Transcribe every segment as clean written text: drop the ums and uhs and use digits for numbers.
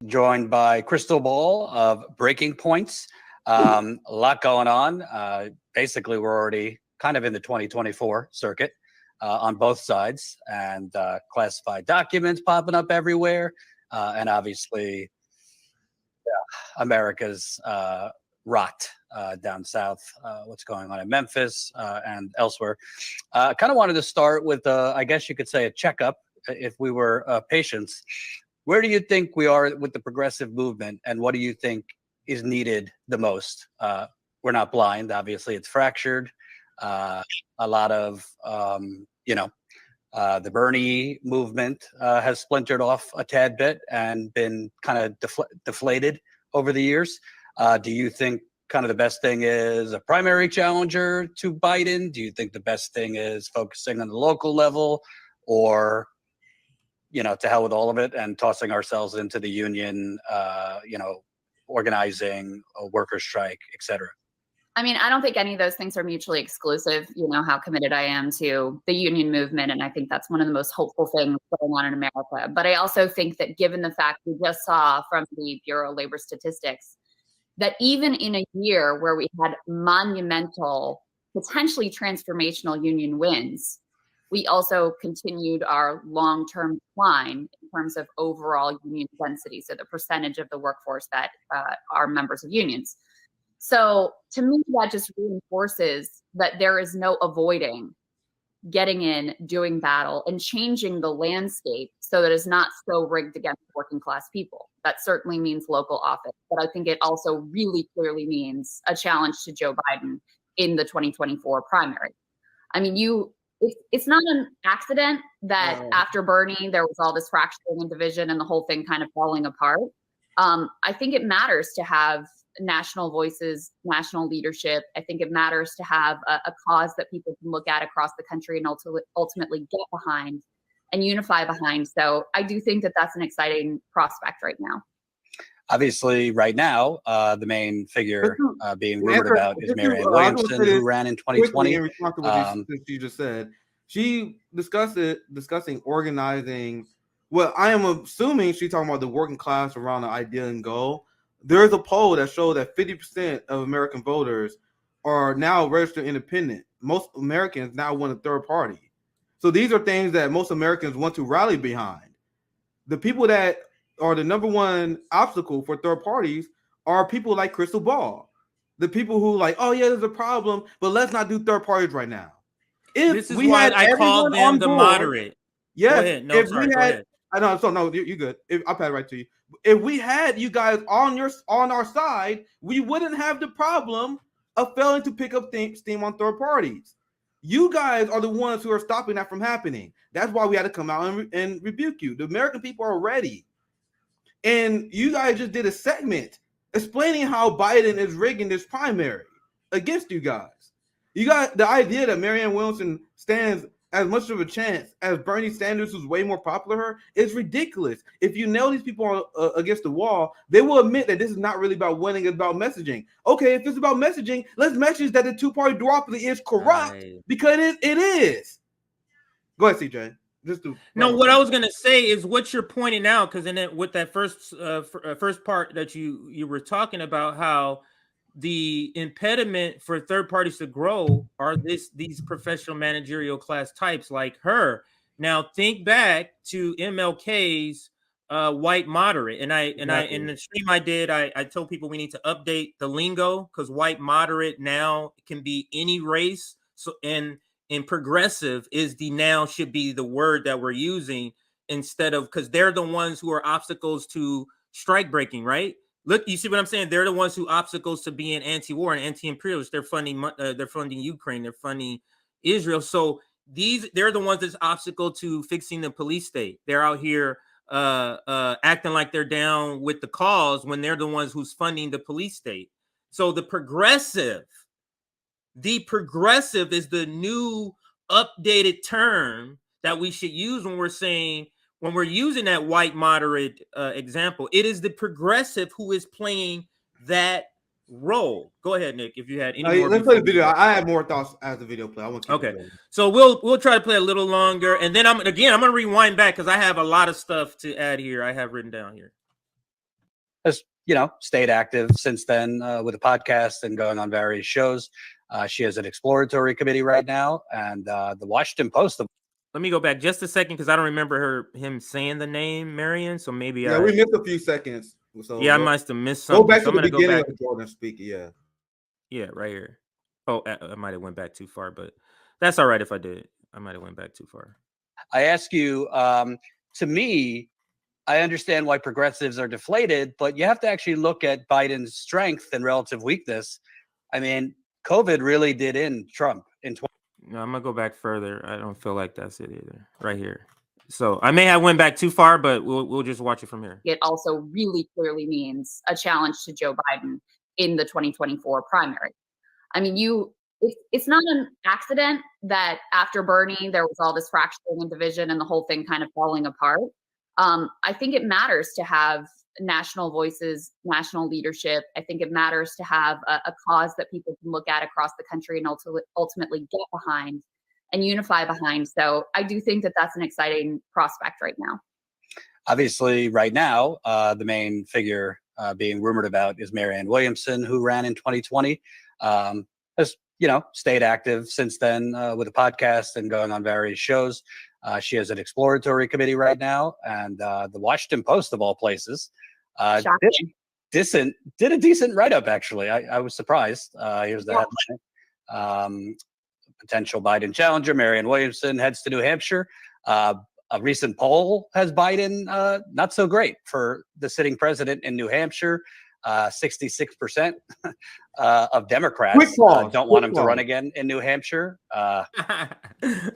joined by Krystal Ball of Breaking Points. A lot going on. Basically, we're already kind of in the 2024 circuit on both sides, and classified documents popping up everywhere. And obviously, America's rot down south, what's going on in Memphis and elsewhere. Kind of wanted to start with, I guess you could say, a checkup, if we were patients. Where do you think we are with the progressive movement, and what do you think is needed the most? We're not blind. Obviously, it's fractured. A lot of, the Bernie movement has splintered off a tad bit and been kind of deflated over the years. Do you think kind of the best thing is a primary challenger to Biden? Do you think the best thing is focusing on the local level, or, to hell with all of it and tossing ourselves into the union, organizing a workers' strike, et cetera? I mean, I don't think any of those things are mutually exclusive. You know how committed I am to the union movement, and I think that's one of the most hopeful things going on in America. But I also think that given the fact we just saw from the Bureau of Labor Statistics that even in a year where we had monumental, potentially transformational union wins, we also continued our long-term decline in terms of overall union density, so the percentage of the workforce that are members of unions. So to me, that just reinforces that there is no avoiding getting in, doing battle, and changing the landscape so that it's not so rigged against working class people. That certainly means local office, but I think it also really clearly means a challenge to Joe Biden in the 2024 primary. I mean, it's not an accident that after Bernie, there was all this fracturing and division and the whole thing kind of falling apart. I think it matters to have national voices, national leadership. I think it matters to have a cause that people can look at across the country and ultimately get behind and unify behind. So I do think that that's an exciting prospect right now. Obviously, right now, the main figure being rumored about is Marianne Williamson, who ran in 2020. In response to what you just said, she discussing organizing. Well, I am assuming she's talking about the working class around the idea and goal. There is a poll that showed that 50% of American voters are now registered independent. Most Americans now want a third party. So these are things that most Americans want to rally behind. The people that are the number one obstacle for third parties are people like Krystal Ball. The people who like, oh yeah, there's a problem, but let's not do third parties right now. This is why I call them the moderate. Yes. Go ahead. No, sorry, go ahead. I know. So no, you're good. I'll pass it right to you. If we had you guys on our side, we wouldn't have the problem of failing to pick up steam on third parties. You guys are the ones who are stopping that from happening. That's why we had to come out and rebuke you. The American people are ready. And you guys just did a segment explaining how Biden is rigging this primary against you guys. You got the idea that Marianne Williamson stands as much of a chance as Bernie Sanders, who's way more popular, is ridiculous. If you nail these people against the wall, they will admit that this is not really about winning, it's about messaging. Okay, if it's about messaging, let's message that the two-party duopoly is corrupt, because it is. Go ahead, CJ. No, what I was gonna say is what you're pointing out, because with that first part that you were talking about, how the impediment for third parties to grow are these professional managerial class types like her. Now think back to MLK's white moderate, and in the stream I did, I told people we need to update the lingo, because white moderate now can be any race. So and progressive should be the word that we're using, instead of, because they're the ones who are obstacles to strike breaking, right? Look, you see what I'm saying? They're the ones who obstacles to being anti-war and anti-imperialist. They're funding Ukraine. They're funding Israel. So they're the ones that's obstacle to fixing the police state. They're out here acting like they're down with the cause when they're the ones who's funding the police state. So the progressive is the new updated term that we should use when we're saying, when we're using that white moderate example. It is the progressive who is playing that role. Go ahead, Nick, if you had any more. Let's play the video. I have more thoughts as the video play. I want to okay. So we'll try to play a little longer, and then I'm gonna rewind back because I have a lot of stuff to add here. I have written down here. has, stayed active since then with a podcast and going on various shows. She has an exploratory committee right now, and the Washington Post. Let me go back just a second because I don't remember him saying the name Marion. So maybe we missed a few seconds. So I must have missed something. Go back so to I'm the gonna beginning go back. of Jordan speaking. Yeah, right here. Oh, I might have went back too far, but that's all right if I did. I might have went back too far. I ask you, to me, I understand why progressives are deflated, but you have to actually look at Biden's strength and relative weakness. I mean, COVID really did end Trump in 20. No, I'm gonna go back further. I don't feel like that's it either. Right here. So I may have went back too far, but we'll just watch it from here. It also really clearly means a challenge to Joe Biden in the 2024 primary. I mean, it's not an accident that after Bernie, there was all this fracturing and division and the whole thing kind of falling apart. I think it matters to have national voices, national leadership. I think it matters to have a cause that people can look at across the country and ultimately get behind and unify behind. So I do think that that's an exciting prospect right now. Obviously, right now, the main figure being rumored about is Marianne Williamson, who ran in 2020. Has stayed active since then with a podcast and going on various shows. She has an exploratory committee right now, and the Washington Post, of all places, did a decent write-up, actually. I was surprised. Here's the headline. Potential Biden challenger, Marianne Williamson, heads to New Hampshire. A recent poll has Biden not so great for the sitting president in New Hampshire. 66% of Democrats don't want him to run again in New Hampshire. I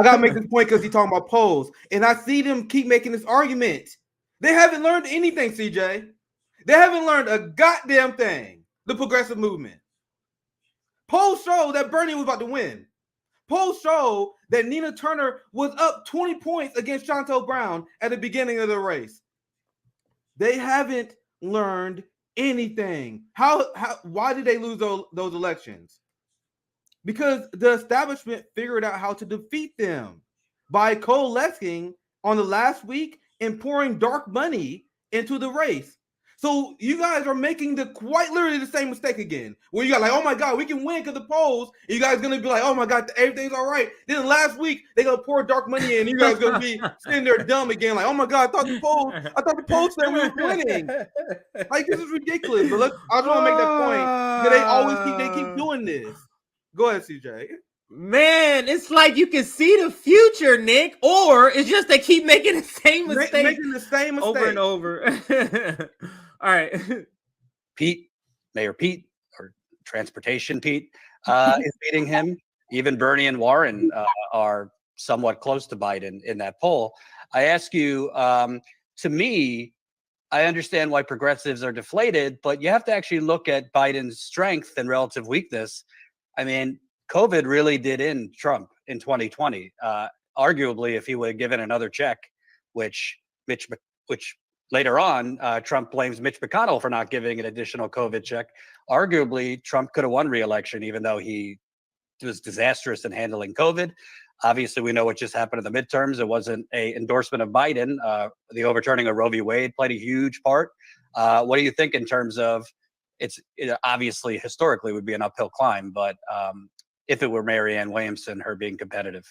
gotta make this point because he's talking about polls, and I see them keep making this argument. They haven't learned anything, CJ. They haven't learned a goddamn thing. The progressive movement. Polls show that Bernie was about to win. Polls show that Nina Turner was up 20 points against Chantel Brown at the beginning of the race. They haven't learned anything. Why did they lose those elections? Because the establishment figured out how to defeat them by coalescing on the last week and pouring dark money into the race. So you guys are making quite literally the same mistake again, where you got like, oh my God, we can win because the polls. And you guys gonna be like, oh my God, everything's all right. Then last week they gonna pour dark money in. And you guys gonna be sitting there dumb again, like, oh my God, I thought the polls said we were winning. Like, this is ridiculous. But I just want to make that point because they keep doing this. Go ahead, CJ. Man, it's like you can see the future, Nick, or it's just they keep making the same mistake, over and over. All right. Mayor Pete, or Transportation Pete, is beating him. Even Bernie and Warren are somewhat close to Biden in that poll. I ask you, to me, I understand why progressives are deflated, but you have to actually look at Biden's strength and relative weakness. I mean, COVID really did end Trump in 2020. Arguably, if he would have given another check, which later on, Trump blames Mitch McConnell for not giving an additional COVID check. Arguably, Trump could have won re-election, even though he was disastrous in handling COVID. Obviously, we know what just happened in the midterms. It wasn't an endorsement of Biden. The overturning of Roe v. Wade played a huge part. What do you think in terms of it obviously historically would be an uphill climb, but if it were Marianne Williamson, her being competitive?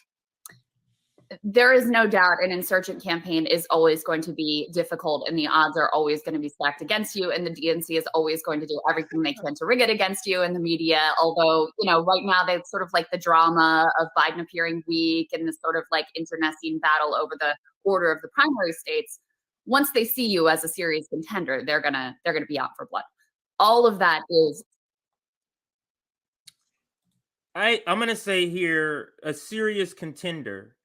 There is no doubt an insurgent campaign is always going to be difficult, and the odds are always going to be stacked against you. And the DNC is always going to do everything they can to rig it against you in the media. Although, right now they sort of like the drama of Biden appearing weak and this sort of like internecine battle over the order of the primary states. Once they see you as a serious contender, they're gonna be out for blood. All of that is. I'm going to say here a serious contender.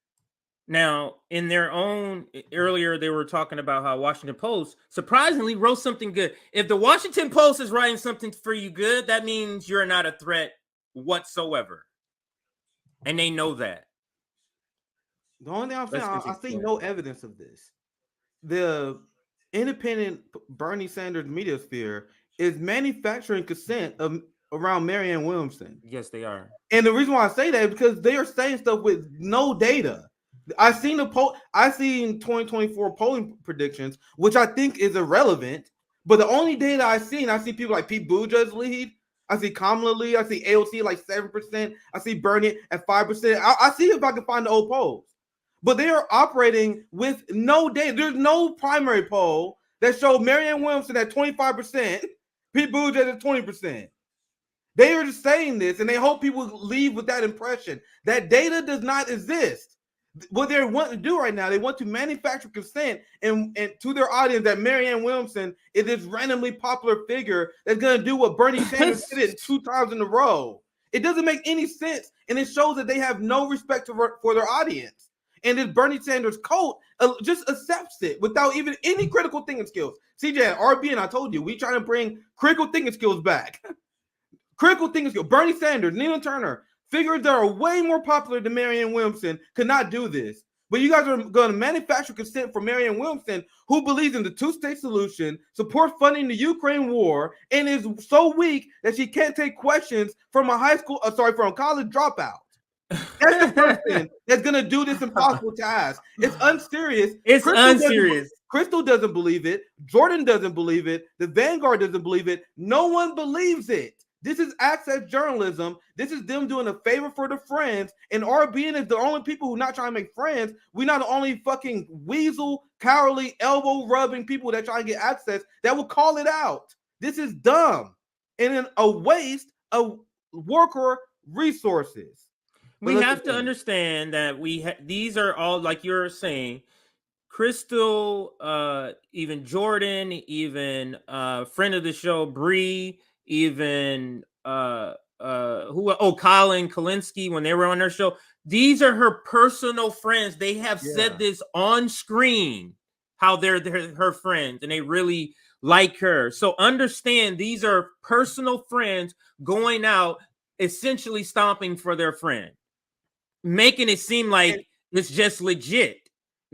Now, in their own, earlier they were talking about how Washington Post surprisingly wrote something good. If the Washington Post is writing something for you good, that means you're not a threat whatsoever. And they know that. The only thing I'm saying, I see no evidence of this. The independent Bernie Sanders media sphere is manufacturing consent around Marianne Williamson. Yes, they are. And the reason why I say that is because they are saying stuff with no data. I seen 2024 polling predictions, which I think is irrelevant, But the only data I see people like Pete Buttigieg lead. I see Kamala lead. I see AOC like 7%. I see Bernie at 5%. I see if I can find the old polls. But they are operating with no data. There's no primary poll that showed Marianne Williamson at 25%, Pete Buttigieg at 20%. They are just saying this, and they hope people leave with that impression. That data does not exist. What they want to do right now, they want to manufacture consent and to their audience that Marianne Williamson is this randomly popular figure that's going to do what Bernie Sanders did it 2 times in a row. It doesn't make any sense, and it shows that they have no respect for their audience. And this Bernie Sanders cult just accepts it without even any critical thinking skills. CJ and RB, and I told you, we trying to bring critical thinking skills back. Critical thinking skills. Bernie Sanders, Neil Turner, figures that are way more popular than Marianne Williamson could not do this. But you guys are going to manufacture consent for Marianne Williamson, who believes in the two-state solution, supports funding the Ukraine war, and is so weak that she can't take questions from from a college dropout. That's the person that's going to do this impossible task. It's unserious. It's unserious. Krystal doesn't believe it. Jordan doesn't believe it. The Vanguard doesn't believe it. No one believes it. This is access journalism. This is them doing a favor for the friends. And RBN is the only people who are not trying to make friends. We're not the only fucking weasel, cowardly, elbow-rubbing people that try to get access that will call it out. This is dumb and a waste of worker resources. We have to understand that these are all, like you're saying, Krystal, even Jordan, even friend of the show, Bree, even Colin Kalinske, when they were on their show. These are her personal friends. They have said this on screen, how they're her friends and they really like her. So understand, these are personal friends going out, essentially stomping for their friend, making it seem like it's just legit.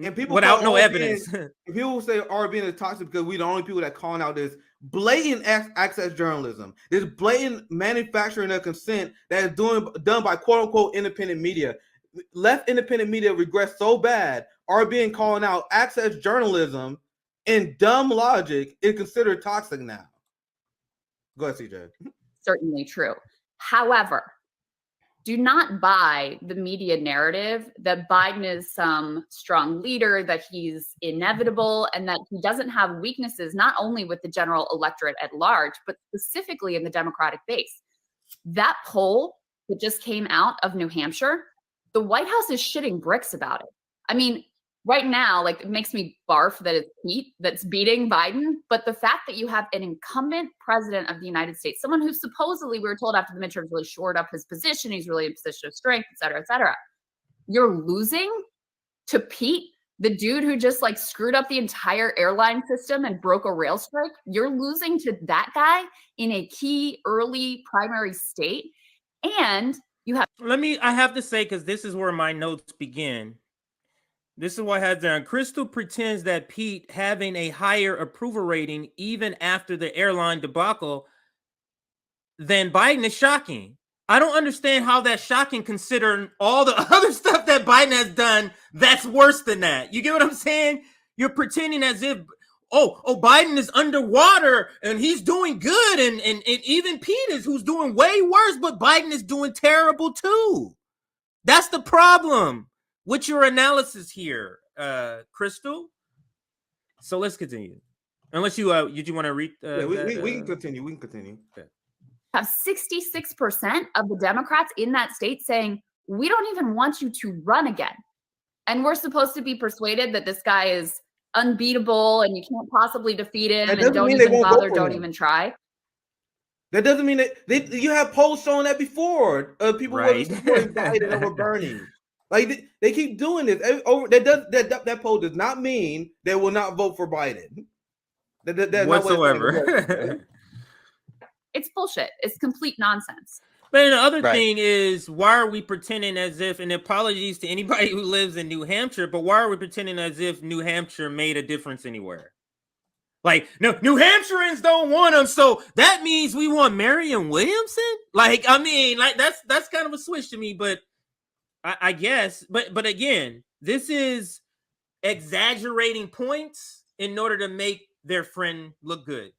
And people without no evidence. And people say RBN is toxic because we're the only people that calling out this blatant access journalism, this blatant manufacturing of consent that is done by quote unquote independent media. Left independent media regress so bad. RBN calling out access journalism and dumb logic is considered toxic now. Go ahead, CJ. Certainly true. However, do not buy the media narrative that Biden is some strong leader, that he's inevitable, and that he doesn't have weaknesses, not only with the general electorate at large, but specifically in the Democratic base. That poll that just came out of New Hampshire, the White House is shitting bricks about it. I mean, right now, like, it makes me barf that it's Pete that's beating Biden, but the fact that you have an incumbent president of the United States, someone who supposedly, we were told after the midterms, really shored up his position, he's really in a position of strength, et cetera, you're losing to Pete, the dude who just like screwed up the entire airline system and broke a rail strike. You're losing to that guy in a key early primary state. And you have— I have to say, because this is where my notes begin. This is what I had there. Krystal pretends that Pete having a higher approval rating even after the airline debacle than Biden is shocking. I don't understand how that's shocking considering all the other stuff that Biden has done that's worse than that. You get what I'm saying? You're pretending as if, Biden is underwater and he's doing good. And even Pete is, who's doing way worse, but Biden is doing terrible too. That's the problem. What's your analysis here, Krystal? So let's continue. Unless you want to read. We can continue. We can continue. Okay. Have 66% of the Democrats in that state saying, we don't even want you to run again. And we're supposed to be persuaded that this guy is unbeatable and you can't possibly defeat him, and don't even bother, don't even try. That doesn't mean that you have polls showing that before. People were supporting Biden over Bernie. Like they keep doing this. That poll does not mean they will not vote for Biden. That's whatsoever. It's bullshit. It's complete nonsense. But the other thing is, why are we pretending as if, and apologies to anybody who lives in New Hampshire, but why are we pretending as if New Hampshire made a difference anywhere? Like, no, New Hampshireans don't want them, so that means we want Marianne Williamson? Like, I mean, like that's kind of a switch to me, but I guess, but again, this is exaggerating points in order to make their friend look good.